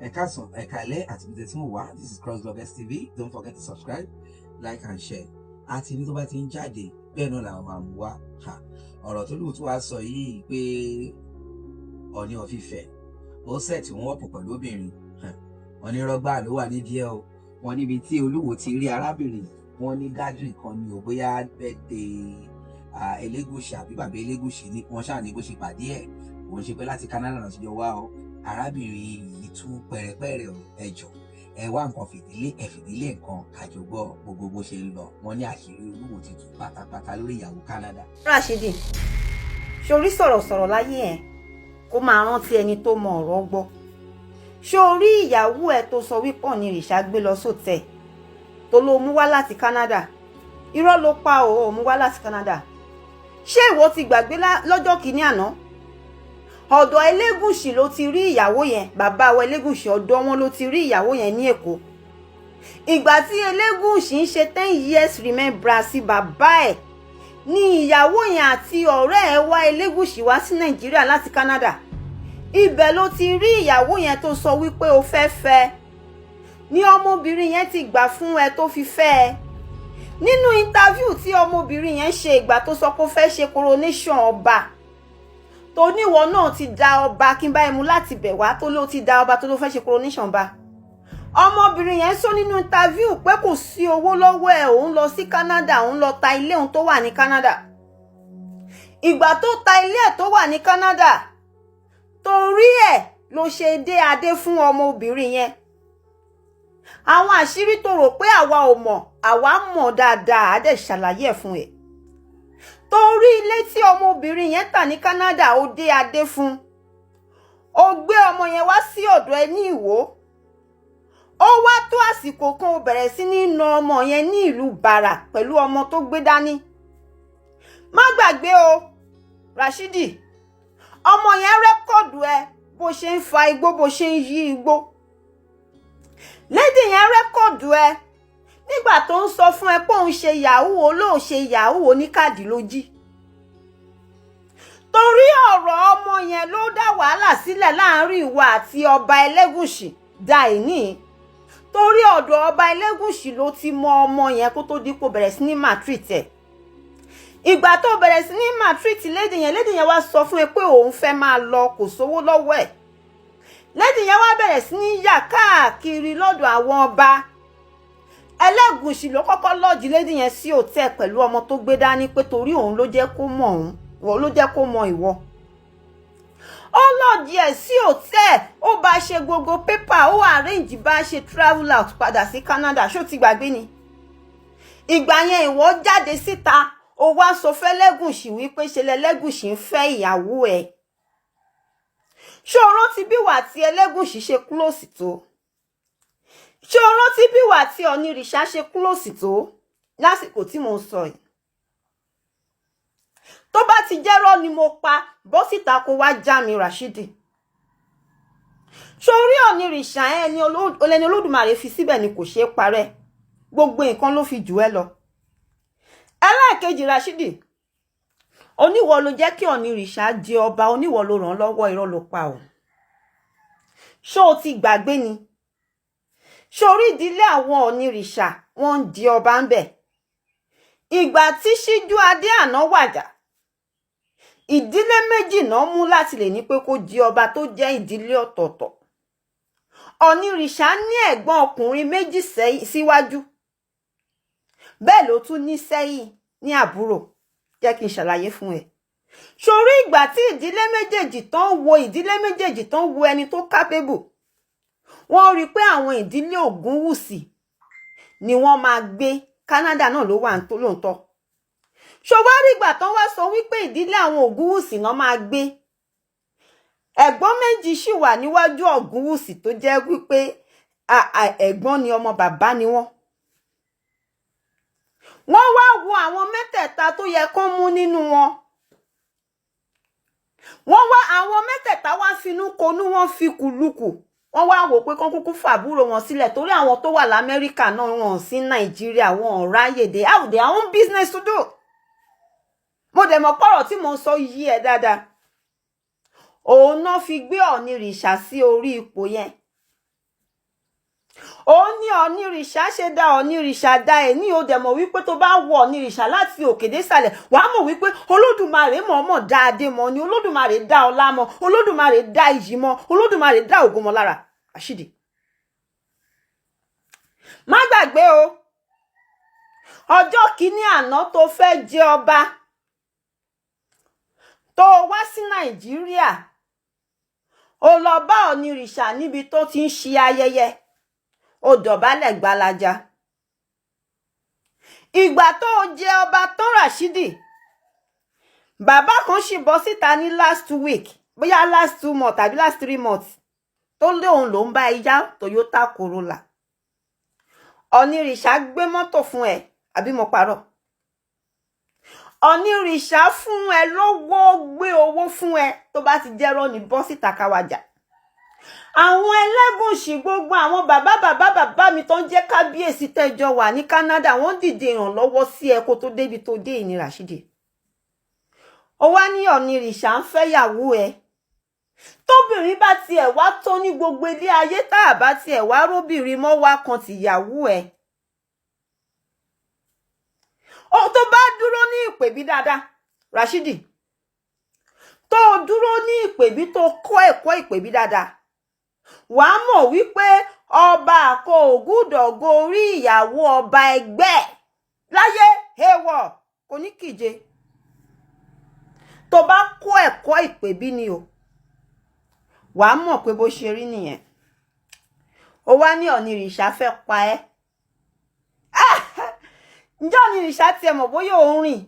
Ekason, Ekale, at Bidetimuwa. This is Crossblogx TV. Don't forget to subscribe, like, and share. Àti ní tó bá ti ń jáde, bẹ́ẹ̀ náà làwọn máa mú wá. Ọ̀rọ̀ tó lù tó wá sọ yìí pé Ọọ̀ni of Ifẹ̀ ó sẹ̀tì wọn wọ́pọ̀ pẹ̀lú obìnrin. Wọ́n ní rọ́gbà ló wà nídìí ẹ̀ o. Wọ́n níbi tí Olúwo ti rí arábìnrin. Wọ́n ní gathering kan ni ò bóyá birthday Elégùṣì àbí bàbá Elégùṣì ni wọ́n ṣáà ní bó ṣe pàdé ẹ̀. Wọ́n ṣe pé láti Canada náà ti jọ wá o. Arábìnrin yìí tú pẹ̀rẹ̀pẹ̀rẹ̀ ẹjọ́ ẹ wá nǹkan fìdílé nǹkan àjọgbọ́ gbogbo bó ṣe ń lọ. Wọ́n ní àṣírí Olúwo ti tú pátápátá lórí ìyàwó Canada. Rashidi ṣorí sọ̀rọ̀sọ̀rọ̀ láyé ẹ̀ kó máa rántí ẹni tó mọ ọ̀rọ̀ gbọ́. Ṣorí ìyàwó ẹ̀ tó sọ wípé Ọọ̀ni ìrìṣà gbé lọ sóòtẹ̀ tó ló mú wá láti Canada. Irọ́ ló pa ò mú wá láti Canada. Ṣé ìwọ ti gbàgbé lọ́jọ́ kìíní àná? Ọ̀dọ̀ Elégùṣì ló ti rí ìyàwó yẹn, bàbá wa Elégùṣì ọ̀dọ̀ wọn ló ti rí ìyàwó yẹn ní Èkó. Ìgbà tí Elégùṣì ń ṣe 10 years remembrance sí bàbá ẹ̀ ni ìyàwó yẹn àti ọ̀rẹ́ ẹ̀ wá Elégùṣì wá sí Nàìjíríà láti Canada. Ibẹ̀ ló ti rí ìyàwó yẹn tó sọ wípé o fẹ́ fẹ́. Ní ọmọbìnrin yẹn ti gbà fún ẹ tó fi fẹ́ ẹ. Nínú interview tí ọmọbìnrin yẹn ṣe ìgbà tó sọ pé ó fẹ́ ṣe coronation ọba. Tó níwọ náà ti da ọba kí n bá ẹ mú láti bẹ̀ wá tó ló ti da ọba tó ló fẹ́ ṣe coronation ba. Ọmọbìnrin yẹn sọ nínú interview pé kò sí owó lọ́wọ́ ẹ̀, òun lọ sí Canada, òun lọ ta ilé òun tó wà ní Canada. Ìgbà tó ta ilé ẹ̀ tó wà ní Canada, torí ẹ̀ ló ṣe dé adé fún ọmọbìnrin yẹn. Àwọn àṣírí tó rò pé àwa ò mọ̀, àwa mọ̀ dáadáa, á dẹ̀ ṣàlàyé ẹ̀ fún ẹ. Torí ilé tí ọmọbìnrin yẹn tà ní Canada ó dé adé fún. Ó gbé ọmọ yẹn wá sí ọ̀dọ̀ ẹ ní Ìwó. Ó wá tó àsìkò kan ó bẹ̀rẹ̀ sí ní na ọmọ yẹn ní ìlú Bàrà pẹ̀lú ọmọ tó gbé dání. Má gbàgbé o, Rashidi. Ọmọ yẹn rẹ́kọ̀dù ẹ bó ṣe ń fa igbó bó ṣe ń yí igbó. Lady yẹn rẹ́kọ̀dù ẹ nígbà tó ń sọ fún ẹ pé òun ṣe yahoo olóò ṣe yahoo oníkàdí ló jí. Torí ọ̀rọ̀ ọmọ yẹn ló dá wàhálà sílẹ̀ láàrin ìwọ àti ọba Elégùṣì Dàìní. Torí ọ̀dọ̀ ọba Elégùṣì ló ti mọ ọmọ yẹn kó tó dípò bẹ̀rẹ̀ sí ní maltreat ẹ̀. Ìgbà tó bẹ̀rẹ̀ sí ní maltreat lady yẹn wá sọ fún ẹ pé òun fẹ́ máa lọ kò sówó lọ́wọ́ ẹ̀. Lady yẹn wá bẹ̀rẹ̀ sí ní yà káàkiri lọ́dọ̀ àwọn ọba. Elégùṣì ló kọ́kọ́ lọ́ọ̀jì lady yẹn sí hòtẹ́ẹ̀ pẹ̀lú ọmọ tó gbé dání pé torí òun ló jẹ́ kó mọ̀ òun, wọ́n ló jẹ́ kó mọ ìwọ. Ó lọ́ọ̀jì ẹ̀ sí hòtẹ́ẹ̀, ó bá ṣe gbogbo pépà, ó arrange bá ṣe travel out padà sí Canada, ṣó ti gbàgbé ni. Ìgbà yẹn ìwọ jáde síta, ó wá sọ fẹ́ Elégùṣì wípé ṣe l'Elégùṣì ń fẹ́ ìyàwó ẹ̀. Ṣó rántí bí wà tí Elégùṣì ṣe close tó? Ṣé o rántí bí wà tí Ọọ̀ni ìrìṣà ṣe close tó lásìkò tí mo sọ yìí? Tó bá ti jẹ́rọ́ ni mo pa, bọ́ síta kó wá já mi Rashidi. Ṣé orí Ọọ̀ni ìrìṣà ẹni Olódùmarè fi síbẹ̀ ni kò ṣeé parẹ́. Gbogbo nǹkan ló fi jù ẹ́ lọ. Ẹlẹ́ẹ̀kejì Rashidi, oníwọ ló jẹ́ kí Ọọ̀ni ìrìṣà di ọba, oníwọ ló ràn lọ́wọ́, irọ́ ló pa ọ́. Ṣé o ti gbàgbé ni? Ṣorí ìdílé àwọn Ọọ̀ni ìrìṣà wọ́n ń di ọba ń bẹ̀. Ìgbà tí Síjú Adé àná wàjà, ìdílé méjì náà mú láti lè ní pé kó di ọba tó jẹ́ ìdílé ọ̀tọ̀ọ̀tọ̀. Ọọ̀ni ìrìṣà ní ẹ̀gbọ́n ọkùnrin méjì síwájú. Bẹ́ẹ̀ ló tún ní sẹ́yìn ní àbúrò. Jẹ́ kí n ṣàlàyé fún ẹ. Ṣorí ìgbà tí ìdílé méjèèjì tán wo ẹni tó capable. Wọ́n rí pé àwọn ìdílé Ògúnwùsì ni wọ́n máa gbé Canada náà ló wà lóòótọ́. Ṣòwárí ìgbà tán wá sọ wípé ìdílé àwọn Ògúnwùsì náà máa gbé. Ẹ̀gbọ́n méjì sì wà níwájú Ògúnwùsì tó jẹ́ wípé ẹ̀gbọ́n ni ọmọ bàbá ni wọ́n. Wọ́n wá wo àwọn mẹ́tẹ̀ẹ̀ta tó yẹ kán mú nínú wọn. Wọ́n wá àwọn mẹ́tẹ̀ẹ̀ta wá finú konú wọn fi kùlùkù. Wọ́n wá wò pé kán kúkú fàbúrò wọn sílẹ̀ torí àwọn tó wà l'Amẹ́ríkà náà wọn sí Nàìjíríà wọn ráyè they have their own business to do. Mo dẹ̀ mọ̀ pọ̀rọ̀ tí mo ń sọ yí ẹ dáadáa. Òun náà fi gbé Ọọ̀ni ìrìṣà sí orí ipò yẹn. ó ní onírìṣà ṣe dá onírìṣà dá ẹ ní ó dẹ̀ mọ̀ wípé tó bá wọ onírìṣà láti òkè dé sàlẹ̀ wàá mọ̀ wípé olódùmarè mọ̀ọ́mọ̀ dá adé mọ́ ni olódùmarè dá ọlá mọ́ olódùmarè dá ìyì mọ́ olódùmarè dá ògo mọ́ lára Rashidi. má gbàgbé o ọjọ́ kìíní àná tó fẹ́ jẹ ọba tó wá sí Nàìjíríà ó lọ bá onírìṣà níbi tó ti ń ṣe ayẹyẹ ó dọ̀bálẹ̀ gbalaja. ìgbà tó jẹ ọba tán Rashidi bàbá kan sì bọ́ síta ní last week bóyá last 2 months tàbí last 3 months tó lóun ló ń bá ìyá Toyota Corolla. onírìṣà gbé mọ́tò fún ẹ àbí mo parọ́? onírìṣà fún ẹ lówó gbé owó fún ẹ tó bá ti jẹ́rọ́ ní bọ́ síta káwájà. àwọn Ẹlẹ́gùṣì gbogbo àwọn bàbá mi tó ń jẹ́ kábíyèsí tẹ́jọ wà ní Canada wọ́n dìde ìrànlọ́wọ́ sí ẹ kó tó débi tó dé ìní Rashidi. ó wá ní onírìṣà ń fẹ́ yàwó ẹ tóbìnrin bá tiẹ̀ wá tó ní gbogbo ilé ayé tá a bá tiẹ̀ wá róbìnrin mọ́ wá kan tìyàwó ẹ. ó tó bá dúró ní ìpèbí dáadáa Rashidi tó dúró ní ìpèbí tó kọ́ ẹ̀kọ́ ìpèbí dáadáa wàá mọ̀ wípé ọba kò gbúdọ̀ gorí ìyàwó ọba ẹgbẹ́ láyé èèwọ̀ kò ní kíje. tó bá kọ́ ẹ̀kọ́ ìpèbí ni o wàá mọ̀ pé bó ṣe rí nìyẹn. ó wá ní onírìṣà fẹ́ pa ẹ́. ǹjẹ́ onírìṣà tiẹ̀ mọ̀ bóyá òun rìn?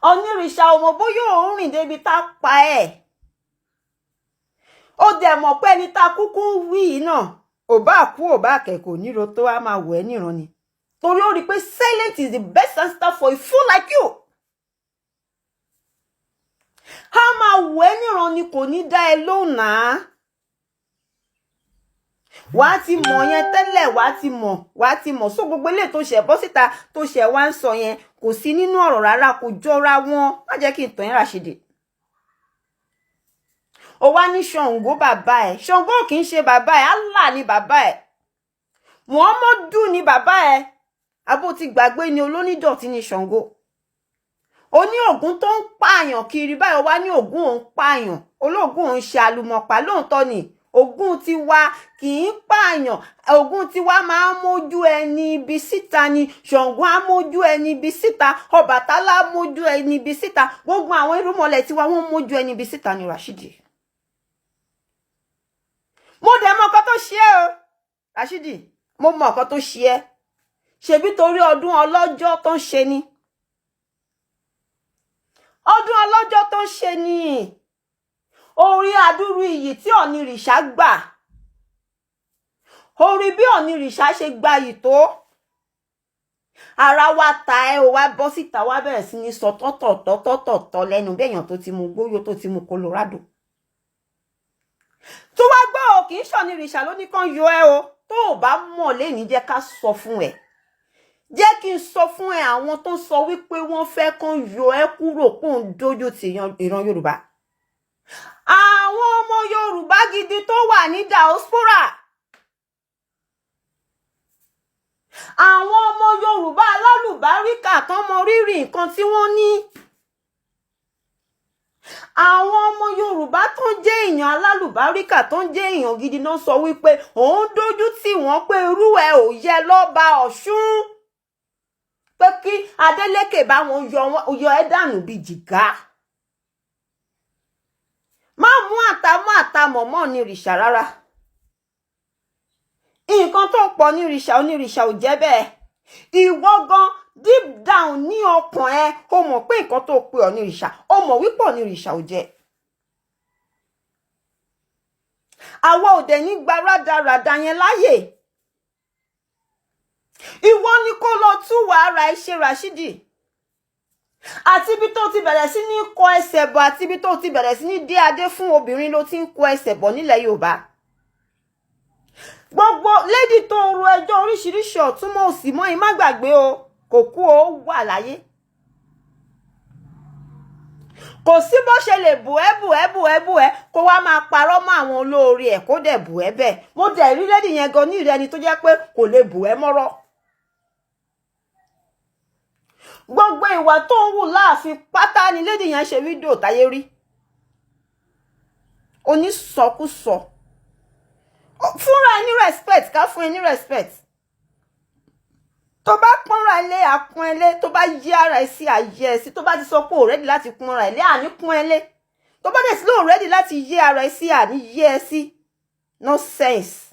onírìṣà ò mọ̀ bóyá òun rìn débi tá pa ẹ́. ó dẹ̀ mọ̀ pé ẹni tá kúkú wí náà ò bá kú ò bá kẹ̀kọ́ níro tó á máa wọ̀ ẹ́ níran ni torí ó rí pé silent is the best answer for a fool like you. á máa wọ̀ ẹ́ níran ni kò ní dá ẹ lóhùn náà. wàá ti mọ̀ yẹn tẹ́lẹ̀ wàá ti mọ̀ sọ gbogbo ilé tó ṣẹ̀ bọ́ síta tó ṣẹ̀ wá ń sọ yẹn kò sí nínú ọ̀rọ̀ rárá kò jọra wọn. má jẹ́ kí n tàn yín Rashidi. ó wá ní Ṣàngó bàbá ẹ̀. Ṣàngó kì í ṣe bàbá ẹ̀ Allah ni bàbá ẹ̀ Muhammadu ni bàbá ẹ̀. abó ti gbàgbé ni olónídọ̀tí ni Ṣàngó. ó ní Ògún tó ń pààyàn kiri báyọ̀ wá ní Ògún òun pààyàn olóògùn òun ṣe àlùmọ̀pá lóòótọ́ ni Ògún tiwa kì í pààyàn Ògún tiwa máa ń mójú ẹni ibi síta ni Ṣàngó á mójú ẹni ibi síta Ọbàtálá á mójú ẹni ibi síta gbogbo àwọn irúnmọlẹ̀ tiwa wọ́n mójú ẹni ibi síta ni Rashidi. mo dẹ̀ mọ̀ nǹkan tó ṣe ẹ́ o Rashidi mo mọ̀ nǹkan tó ṣe ẹ́ ṣebí torí ọdún ọlọ́jọ́ tó ń ṣe ni ọdún ọlọ́jọ́ tó ń ṣe ni orí adúrú iyì tí onírìṣà gbà orí bí onírìṣà ṣe gba yìí tó ara wa ta ẹ o wá bọ́ síta wá bẹ̀rẹ̀ sí ní sọ tọ́tọ̀tọ̀ lẹ́nu bẹ́ẹ̀yàn tó ti mu gbóyò tó ti mu Colorado tó wá gbọ́ o kì í ṣonírìṣà ló ní kàn yọ ẹ o tó o bá mọ̀ lẹ́ni jẹ́ ká sọ fún ẹ jẹ́ kí n sọ fún ẹ àwọn tó sọ wípé wọ́n fẹ́ kàn yọ ẹ kúrò kó ń dójú ti ìran Yorùbá àwọn ọmọ Yorùbá gidi tó wà ní diaspora àwọn ọmọ Yorùbá alálùbáríkà tán mọ rírì nǹkan tí wọ́n ní àwọn ọmọ Yorùbá tó ń jẹ́ èèyàn alálùbáríkà tó ń jẹ́ èèyàn gidi náà sọ wípé òun dójú tì wọ́n pé irú ẹ ò yẹ lọ́ba Ọ̀ṣun pé kí Adeleke bá wọn yọ ẹ́ dànù bí jìgá. má mú àtàmọ́ mọ́ onírìṣà rárá nǹkan tó pọ̀ onírìṣà ò jẹ́ bẹ́ẹ̀ ìwọ gan deep down ní ọkàn ẹ ó mọ̀ pé nǹkan tó pe onírìṣà ó mọ̀ wípé onírìṣà ò jẹ́. àwa ò dẹ̀ ní gba rádaràda yẹn láyè ìwọ ni kó lọ tú wàhálà iṣẹ́ Rashidi àti ibi tó ti bẹ̀rẹ̀ sí ní kọ ẹsẹ̀ bọ̀ àti ibi tó ti bẹ̀rẹ̀ sí ní dé adé fún obìnrin ló ti ń kọ ẹsẹ̀ bọ̀ nílẹ̀ Yorùbá gbogbo lédi tó ro ẹjọ́ oríṣiríṣi ọ̀túnmọ̀ òsì mọ́ ẹ má gbàgbé o kò kú o wà láyé kò sí bó ṣe lè bù ẹ́ kó wá máa parọ́ mọ́ àwọn olóore ẹ̀ kó dẹ̀ bù ẹ́ bẹ́ẹ̀. Mo dẹ̀ rí lady yẹn gan ní ìrẹni tó jẹ́ pé kò lè bù ẹ́ mọ́rọ́. Gbogbo ìwà tó ń wù láàfin pátá ni lady yẹn ṣe fídíò táyé rí. Onísọkúsọ. Fúnra ẹ ní respect, ká fún ẹ ní respect. Tó bá pọ́nra ilé àpọ́n ẹlé, tó bá yí ara ẹ sí ayé ẹ sí, tó bá ti sọ pé ò ready láti pọ́nra ilé àní pọ́n ẹlé. Tó bá dẹ̀ sí lóò ready láti yí ara ẹ sí àní yí ẹ sí. No sense.